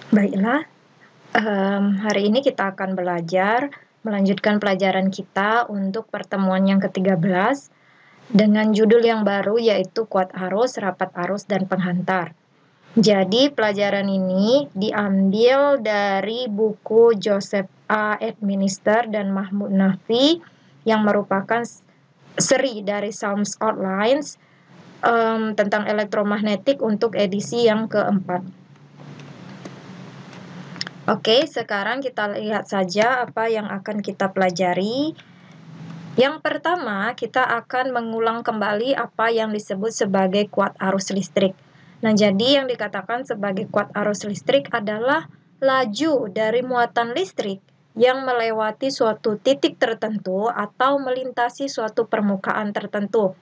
Baiklah, hari ini kita akan belajar melanjutkan pelajaran kita untuk pertemuan yang ke-13 dengan judul yang baru yaitu kuat arus, rapat arus, dan penghantar. Jadi pelajaran ini diambil dari buku Joseph A. Administer dan Mahmud Naffi yang merupakan seri dari Psalms Outlines tentang elektromagnetik untuk edisi yang keempat. Oke, sekarang kita lihat saja apa yang akan kita pelajari. Yang pertama, kita akan mengulang kembali apa yang disebut sebagai kuat arus listrik. Nah, jadi yang dikatakan sebagai kuat arus listrik adalah laju dari muatan listrik yang melewati suatu titik tertentu atau melintasi suatu permukaan tertentu.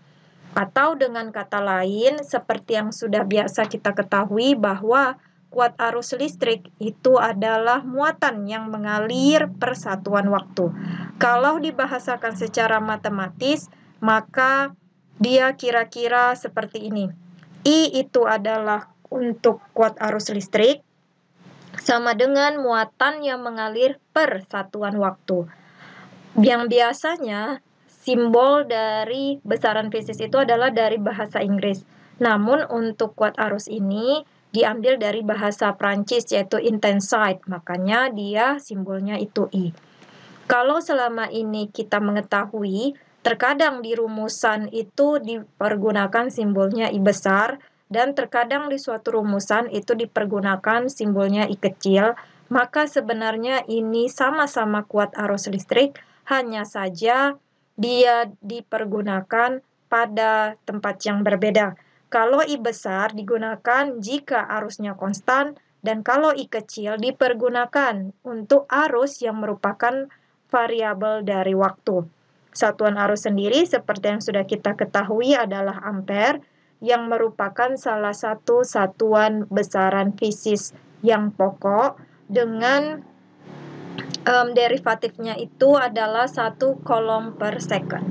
Atau dengan kata lain, seperti yang sudah biasa kita ketahui bahwa kuat arus listrik itu adalah muatan yang mengalir per satuan waktu. Kalau dibahasakan secara matematis, maka dia kira-kira seperti ini. I itu adalah untuk kuat arus listrik sama dengan muatan yang mengalir per satuan waktu. Yang biasanya simbol dari besaran fisis itu adalah dari bahasa Inggris. Namun untuk kuat arus ini diambil dari bahasa Prancis yaitu intensite, makanya dia simbolnya itu I. Kalau selama ini kita mengetahui, terkadang di rumusan itu dipergunakan simbolnya I besar, dan terkadang di suatu rumusan itu dipergunakan simbolnya I kecil, maka sebenarnya ini sama-sama kuat arus listrik, hanya saja dia dipergunakan pada tempat yang berbeda. Kalau I besar digunakan jika arusnya konstan, dan kalau I kecil dipergunakan untuk arus yang merupakan variabel dari waktu. Satuan arus sendiri seperti yang sudah kita ketahui adalah ampere, yang merupakan salah satu satuan besaran fisis yang pokok dengan derivatifnya itu adalah 1 coulomb per second.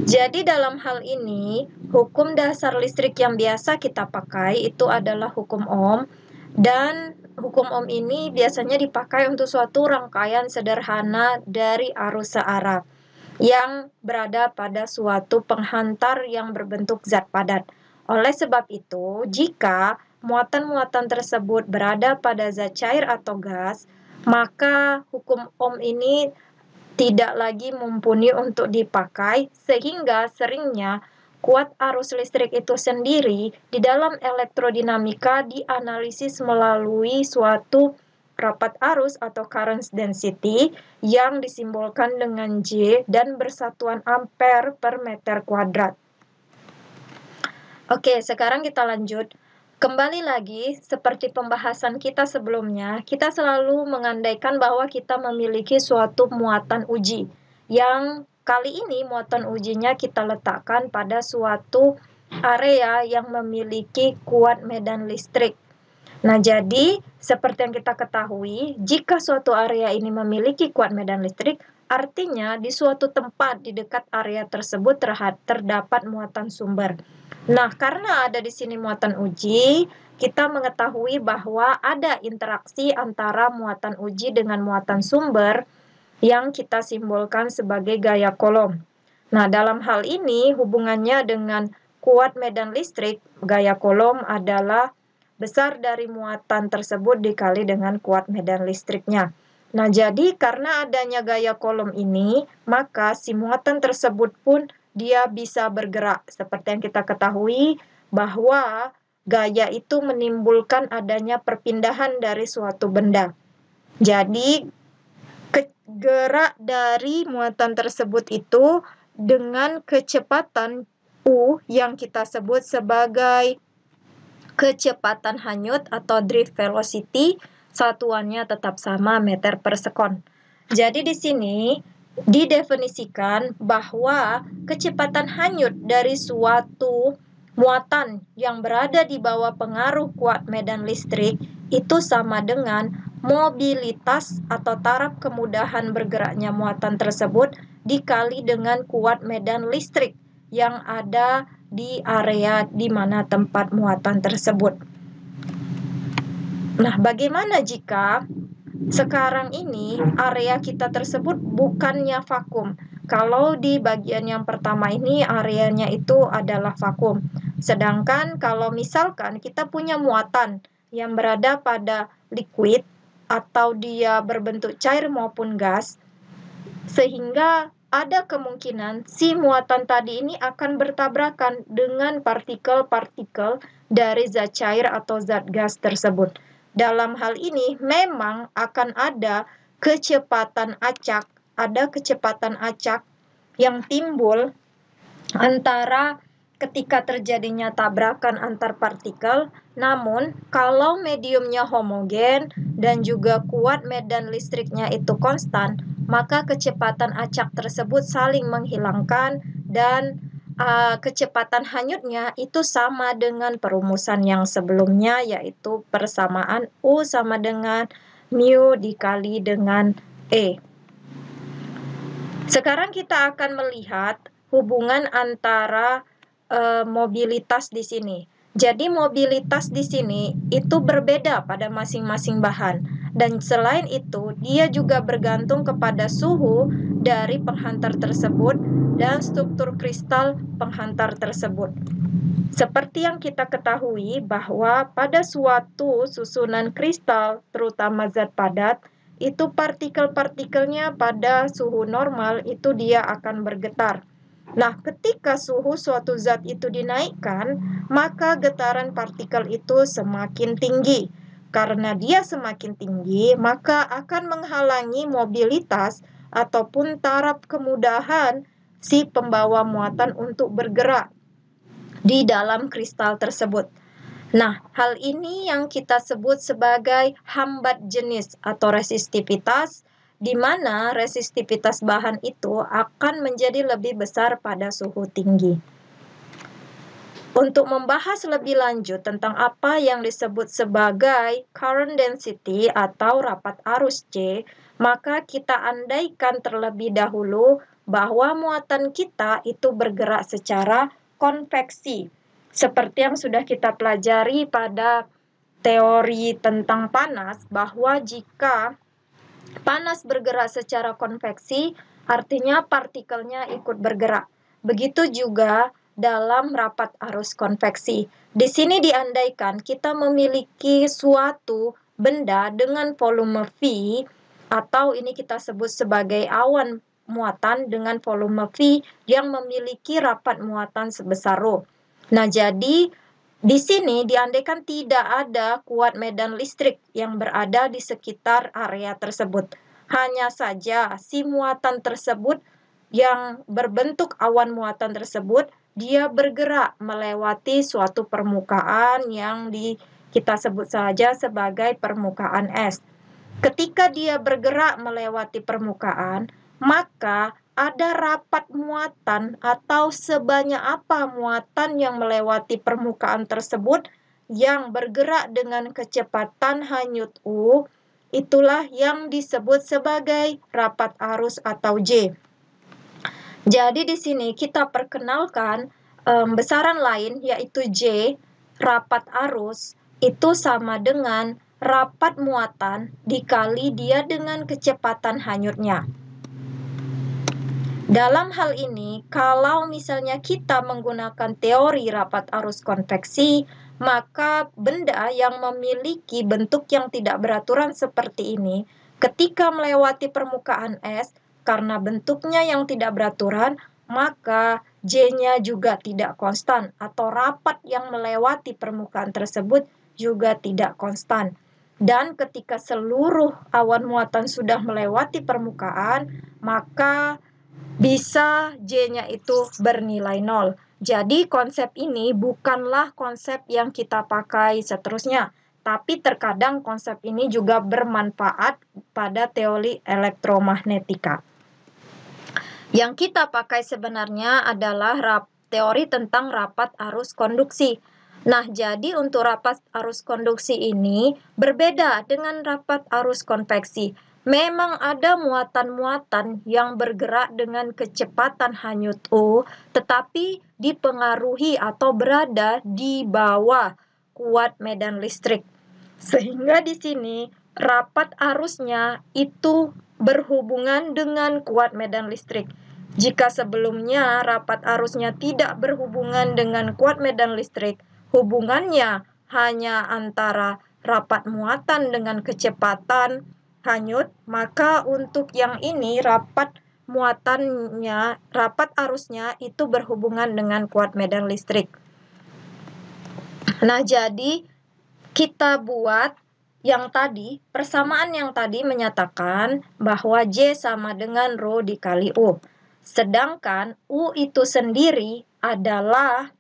Jadi dalam hal ini, hukum dasar listrik yang biasa kita pakai itu adalah hukum Ohm, dan hukum Ohm ini biasanya dipakai untuk suatu rangkaian sederhana dari arus searah yang berada pada suatu penghantar yang berbentuk zat padat. Oleh sebab itu, jika muatan-muatan tersebut berada pada zat cair atau gas, maka hukum Ohm ini tidak lagi mumpuni untuk dipakai, sehingga seringnya kuat arus listrik itu sendiri di dalam elektrodinamika dianalisis melalui suatu rapat arus atau current density yang disimbolkan dengan J dan bersatuan ampere per meter kuadrat. Oke, sekarang kita lanjut. Kembali lagi, seperti pembahasan kita sebelumnya, kita selalu mengandaikan bahwa kita memiliki suatu muatan uji, yang kali ini muatan ujinya kita letakkan pada suatu area yang memiliki kuat medan listrik. Nah, jadi seperti yang kita ketahui, jika suatu area ini memiliki kuat medan listrik, artinya di suatu tempat di dekat area tersebut terdapat muatan sumber. Nah, karena ada di sini muatan uji, kita mengetahui bahwa ada interaksi antara muatan uji dengan muatan sumber yang kita simbolkan sebagai gaya Coulomb. Nah, dalam hal ini hubungannya dengan kuat medan listrik, gaya Coulomb adalah besar dari muatan tersebut dikali dengan kuat medan listriknya. Nah, jadi karena adanya gaya Coulomb ini, maka si muatan tersebut pun dia bisa bergerak. Seperti yang kita ketahui bahwa gaya itu menimbulkan adanya perpindahan dari suatu benda. Jadi, gerak dari muatan tersebut itu dengan kecepatan U yang kita sebut sebagai kecepatan hanyut atau drift velocity, satuannya tetap sama meter per sekon. Jadi di sini didefinisikan bahwa kecepatan hanyut dari suatu muatan yang berada di bawah pengaruh kuat medan listrik itu sama dengan mobilitas atau taraf kemudahan bergeraknya muatan tersebut dikali dengan kuat medan listrik yang ada di area di mana tempat muatan tersebut. Nah, bagaimana jika sekarang ini area kita tersebut bukannya vakum? Kalau di bagian yang pertama ini areanya itu adalah vakum. Sedangkan kalau misalkan kita punya muatan yang berada pada liquid atau dia berbentuk cair maupun gas, sehingga ada kemungkinan si muatan tadi ini akan bertabrakan dengan partikel-partikel dari zat cair atau zat gas tersebut. Dalam hal ini memang akan ada kecepatan acak yang timbul antara ketika terjadinya tabrakan antar partikel. Namun kalau mediumnya homogen dan juga kuat medan listriknya itu konstan, maka kecepatan acak tersebut saling menghilangkan dan kecepatan hanyutnya itu sama dengan perumusan yang sebelumnya, yaitu persamaan U sama dengan mu dikali dengan E. Sekarang kita akan melihat hubungan antara mobilitas di sini. Jadi mobilitas di sini itu berbeda pada masing-masing bahan. Dan selain itu, dia juga bergantung kepada suhu dari penghantar tersebut dan struktur kristal penghantar tersebut. Seperti yang kita ketahui bahwa pada suatu susunan kristal, terutama zat padat, itu partikel-partikelnya pada suhu normal itu dia akan bergetar. Nah, ketika suhu suatu zat itu dinaikkan, maka getaran partikel itu semakin tinggi. Karena dia semakin tinggi, maka akan menghalangi mobilitas ataupun taraf kemudahan si pembawa muatan untuk bergerak di dalam kristal tersebut. Nah, hal ini yang kita sebut sebagai hambat jenis atau resistivitas, di mana resistivitas bahan itu akan menjadi lebih besar pada suhu tinggi. Untuk membahas lebih lanjut tentang apa yang disebut sebagai current density atau rapat arus C, maka kita andaikan terlebih dahulu bahwa muatan kita itu bergerak secara konveksi. Seperti yang sudah kita pelajari pada teori tentang panas, bahwa jika panas bergerak secara konveksi, artinya partikelnya ikut bergerak. Begitu juga dalam rapat arus konveksi. Di sini diandaikan kita memiliki suatu benda dengan volume V, atau ini kita sebut sebagai awan muatan dengan volume V yang memiliki rapat muatan sebesar ρ. Nah, jadi di sini diandaikan tidak ada kuat medan listrik yang berada di sekitar area tersebut. Hanya saja si muatan tersebut yang berbentuk awan muatan tersebut, dia bergerak melewati suatu permukaan yang kita sebut saja sebagai permukaan es. Ketika dia bergerak melewati permukaan, maka ada rapat muatan atau sebanyak apa muatan yang melewati permukaan tersebut yang bergerak dengan kecepatan hanyut U, itulah yang disebut sebagai rapat arus atau J. Jadi di sini kita perkenalkan besaran lain, yaitu J, rapat arus, itu sama dengan rapat muatan dikali dia dengan kecepatan hanyutnya. Dalam hal ini, kalau misalnya kita menggunakan teori rapat arus konveksi, maka benda yang memiliki bentuk yang tidak beraturan seperti ini, ketika melewati permukaan es, karena bentuknya yang tidak beraturan, maka J-nya juga tidak konstan, atau rapat yang melewati permukaan tersebut juga tidak konstan. Dan ketika seluruh awan muatan sudah melewati permukaan, maka bisa J-nya itu bernilai 0. Jadi konsep ini bukanlah konsep yang kita pakai seterusnya, tapi terkadang konsep ini juga bermanfaat pada teori elektromagnetika. Yang kita pakai sebenarnya adalah teori tentang rapat arus konduksi. Nah, jadi untuk rapat arus konduksi ini berbeda dengan rapat arus konveksi. Memang ada muatan-muatan yang bergerak dengan kecepatan hanyut U, tetapi dipengaruhi atau berada di bawah kuat medan listrik. Sehingga di sini rapat arusnya itu berhubungan dengan kuat medan listrik. Jika sebelumnya rapat arusnya tidak berhubungan dengan kuat medan listrik, hubungannya hanya antara rapat muatan dengan kecepatan hanyut, maka untuk yang ini rapat arusnya itu berhubungan dengan kuat medan listrik. Nah, jadi kita buat persamaan yang tadi menyatakan bahwa J sama dengan Rho dikali U. Sedangkan U itu sendiri adalah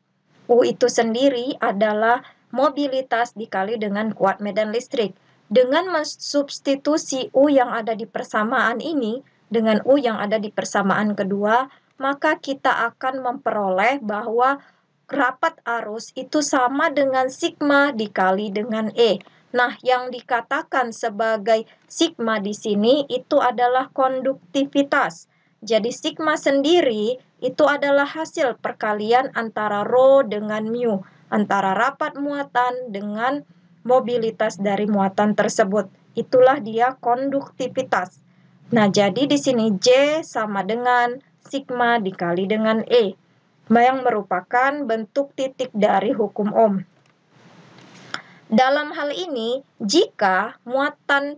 mobilitas dikali dengan kuat medan listrik. Dengan mensubstitusi U yang ada di persamaan ini dengan U yang ada di persamaan kedua, maka kita akan memperoleh bahwa rapat arus itu sama dengan sigma dikali dengan E. Nah, yang dikatakan sebagai sigma di sini itu adalah konduktivitas. Jadi sigma sendiri itu adalah hasil perkalian antara Rho dengan mu, antara rapat muatan dengan mobilitas dari muatan tersebut. Itulah dia konduktivitas. Nah, jadi di sini J sama dengan sigma dikali dengan E, yang merupakan bentuk titik dari hukum Ohm. Dalam hal ini, jika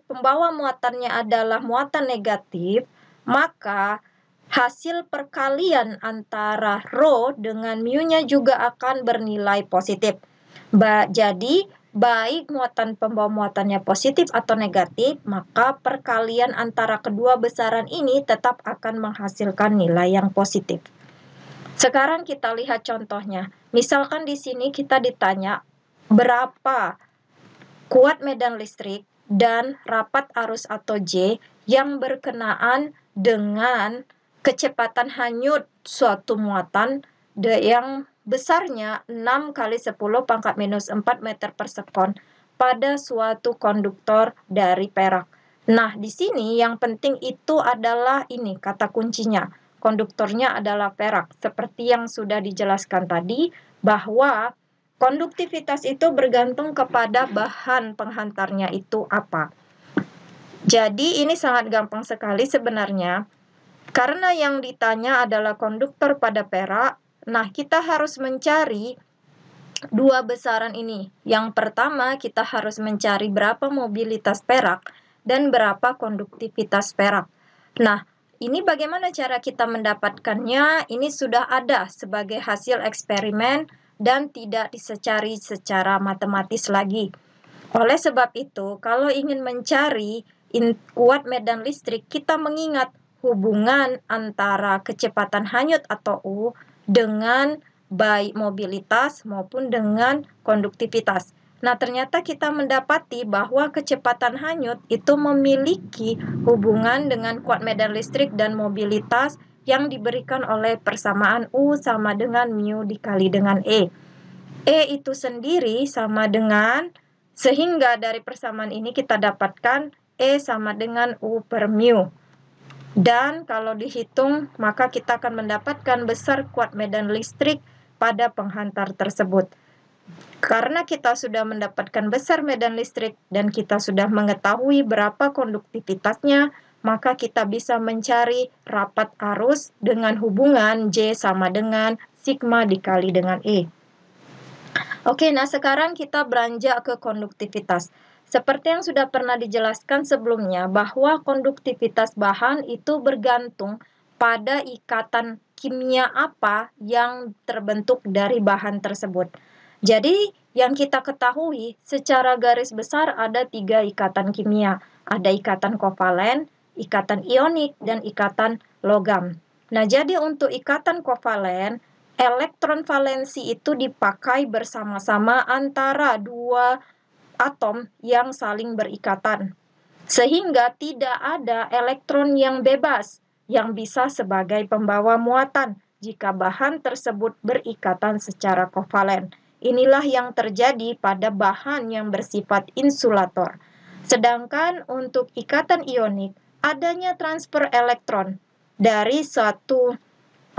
pembawa muatannya adalah muatan negatif, maka hasil perkalian antara Rho dengan mu-nya juga akan bernilai positif. Jadi, baik pembawa muatannya positif atau negatif, maka perkalian antara kedua besaran ini tetap akan menghasilkan nilai yang positif. Sekarang kita lihat contohnya. Misalkan di sini kita ditanya berapa kuat medan listrik dan rapat arus atau J yang berkenaan dengan kecepatan hanyut suatu muatan yang besarnya 6 kali 10 pangkat minus 4 meter per sekon pada suatu konduktor dari perak. Nah, di sini yang penting itu adalah ini kata kuncinya. Konduktornya adalah perak. Seperti yang sudah dijelaskan tadi, bahwa konduktivitas itu bergantung kepada bahan penghantarnya itu apa. Jadi ini sangat gampang sekali sebenarnya. Karena yang ditanya adalah konduktor pada perak, nah kita harus mencari dua besaran ini. Yang pertama kita harus mencari berapa mobilitas perak dan berapa konduktivitas perak. Nah, ini bagaimana cara kita mendapatkannya? Ini sudah ada sebagai hasil eksperimen dan tidak dicari secara matematis lagi. Oleh sebab itu, kalau ingin mencari kuat medan listrik, kita mengingat hubungan antara kecepatan hanyut atau U dengan baik mobilitas maupun dengan konduktivitas. Nah, ternyata kita mendapati bahwa kecepatan hanyut itu memiliki hubungan dengan kuat medan listrik dan mobilitas yang diberikan oleh persamaan U sama dengan mu dikali dengan E. E itu sendiri sama dengan, sehingga dari persamaan ini kita dapatkan E sama dengan U per mu. Dan kalau dihitung, maka kita akan mendapatkan besar kuat medan listrik pada penghantar tersebut. Karena kita sudah mendapatkan besar medan listrik dan kita sudah mengetahui berapa konduktivitasnya, maka kita bisa mencari rapat arus dengan hubungan J sama dengan sigma dikali dengan E. Oke, nah sekarang kita beranjak ke konduktivitas. Seperti yang sudah pernah dijelaskan sebelumnya, bahwa konduktivitas bahan itu bergantung pada ikatan kimia apa yang terbentuk dari bahan tersebut. Jadi, yang kita ketahui secara garis besar ada 3 ikatan kimia. Ada ikatan kovalen, ikatan ionik, dan ikatan logam. Nah, jadi untuk ikatan kovalen, elektron valensi itu dipakai bersama-sama antara dua atom yang saling berikatan. Sehingga tidak ada elektron yang bebas yang bisa sebagai pembawa muatan jika bahan tersebut berikatan secara kovalen. Inilah yang terjadi pada bahan yang bersifat insulator. Sedangkan untuk ikatan ionik, adanya transfer elektron dari suatu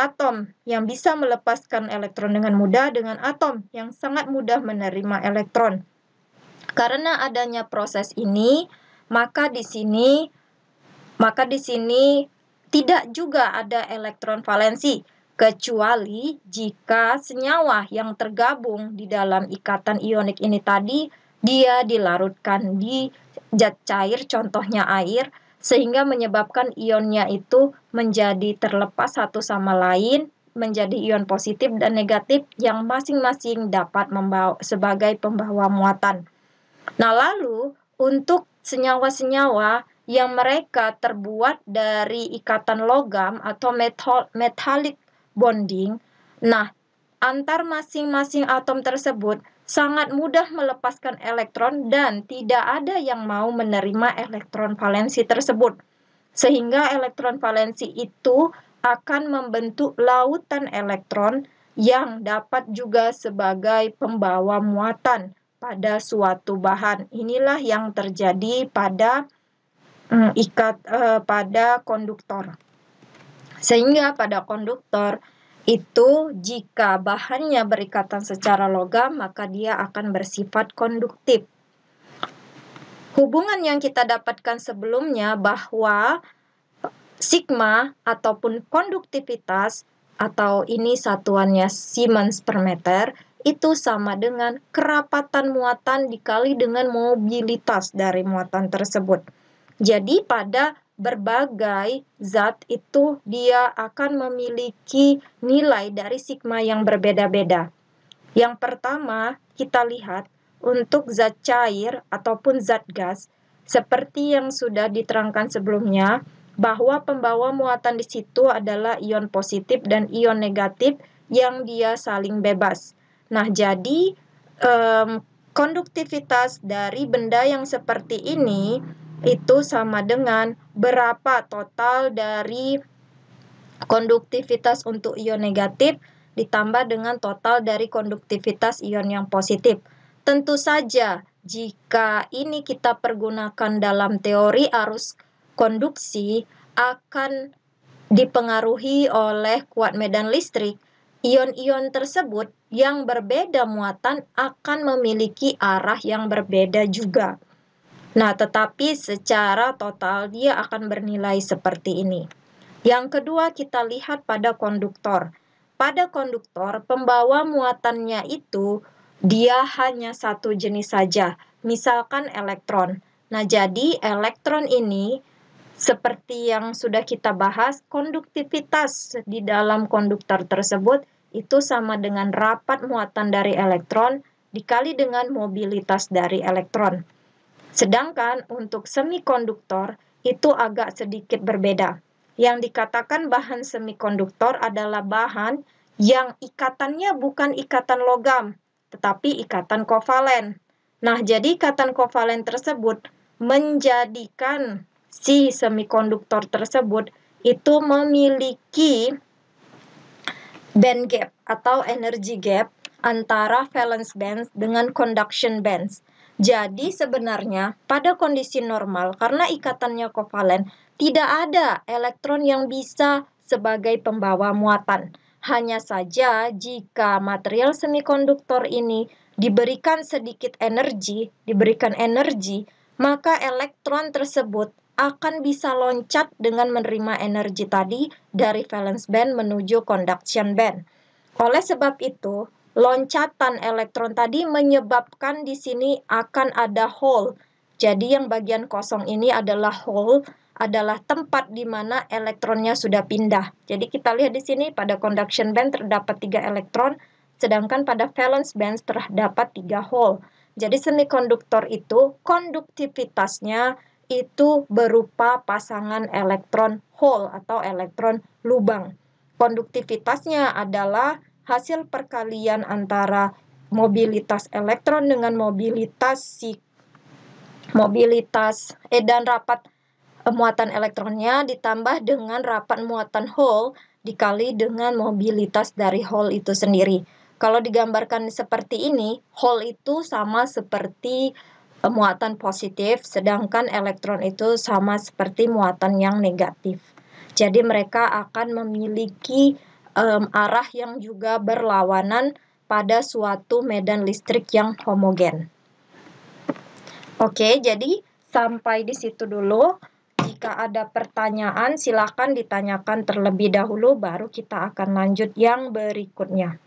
atom yang bisa melepaskan elektron dengan mudah dengan atom yang sangat mudah menerima elektron. Karena adanya proses ini, maka di sini tidak juga ada elektron valensi, kecuali jika senyawa yang tergabung di dalam ikatan ionik ini tadi, dia dilarutkan di zat cair, contohnya air, sehingga menyebabkan ionnya itu menjadi terlepas satu sama lain, menjadi ion positif dan negatif yang masing-masing dapat sebagai pembawa muatan. Nah, lalu untuk senyawa-senyawa yang mereka terbuat dari ikatan logam atau metallic bonding, nah, antar masing-masing atom tersebut sangat mudah melepaskan elektron dan tidak ada yang mau menerima elektron valensi tersebut. Sehingga elektron valensi itu akan membentuk lautan elektron yang dapat juga sebagai pembawa muatan pada suatu bahan. Inilah yang terjadi pada konduktor. Sehingga pada konduktor itu jika bahannya berikatan secara logam, maka dia akan bersifat konduktif. Hubungan yang kita dapatkan sebelumnya bahwa sigma ataupun konduktivitas, atau ini satuannya Siemens per meter, itu sama dengan kerapatan muatan dikali dengan mobilitas dari muatan tersebut. Jadi pada berbagai zat itu dia akan memiliki nilai dari sigma yang berbeda-beda. Yang pertama, kita lihat untuk zat cair ataupun zat gas, seperti yang sudah diterangkan sebelumnya, bahwa pembawa muatan di situ adalah ion positif dan ion negatif yang dia saling bebas. Nah, jadi konduktivitas dari benda yang seperti ini itu sama dengan berapa total dari konduktivitas untuk ion negatif ditambah dengan total dari konduktivitas ion yang positif. Tentu saja, jika ini kita pergunakan dalam teori arus konduksi, akan dipengaruhi oleh kuat medan listrik. Ion-ion tersebut yang berbeda muatan akan memiliki arah yang berbeda juga. Nah, tetapi secara total dia akan bernilai seperti ini. Yang kedua, kita lihat pada konduktor. Pada konduktor, pembawa muatannya itu dia hanya satu jenis saja, misalkan elektron. Nah, jadi elektron ini seperti yang sudah kita bahas, konduktivitas di dalam konduktor tersebut itu sama dengan rapat muatan dari elektron dikali dengan mobilitas dari elektron. Sedangkan untuk semikonduktor itu agak sedikit berbeda. Yang dikatakan bahan semikonduktor adalah bahan yang ikatannya bukan ikatan logam, tetapi ikatan kovalen. Nah, jadi ikatan kovalen tersebut menjadikan si semikonduktor tersebut itu memiliki band gap atau energy gap antara valence bands dengan conduction bands. Jadi sebenarnya pada kondisi normal, karena ikatannya kovalen, tidak ada elektron yang bisa sebagai pembawa muatan. Hanya saja jika material semikonduktor ini diberikan sedikit energi, maka elektron tersebut akan bisa loncat dengan menerima energi tadi dari valence band menuju conduction band. Oleh sebab itu, loncatan elektron tadi menyebabkan di sini akan ada hole. Jadi yang bagian kosong ini adalah hole, adalah tempat di mana elektronnya sudah pindah. Jadi kita lihat di sini pada conduction band terdapat 3 elektron, sedangkan pada valence band terdapat 3 hole. Jadi semikonduktor itu konduktivitasnya itu berupa pasangan elektron hole atau elektron lubang. Konduktivitasnya adalah hasil perkalian antara mobilitas elektron dengan mobilitas dan rapat muatan elektronnya ditambah dengan rapat muatan hole dikali dengan mobilitas dari hole itu sendiri. Kalau digambarkan seperti ini, hole itu sama seperti muatan positif, sedangkan elektron itu sama seperti muatan yang negatif. Jadi mereka akan memiliki arah yang juga berlawanan pada suatu medan listrik yang homogen. Oke, jadi sampai di situ dulu. Jika ada pertanyaan, silakan ditanyakan terlebih dahulu, baru kita akan lanjut yang berikutnya.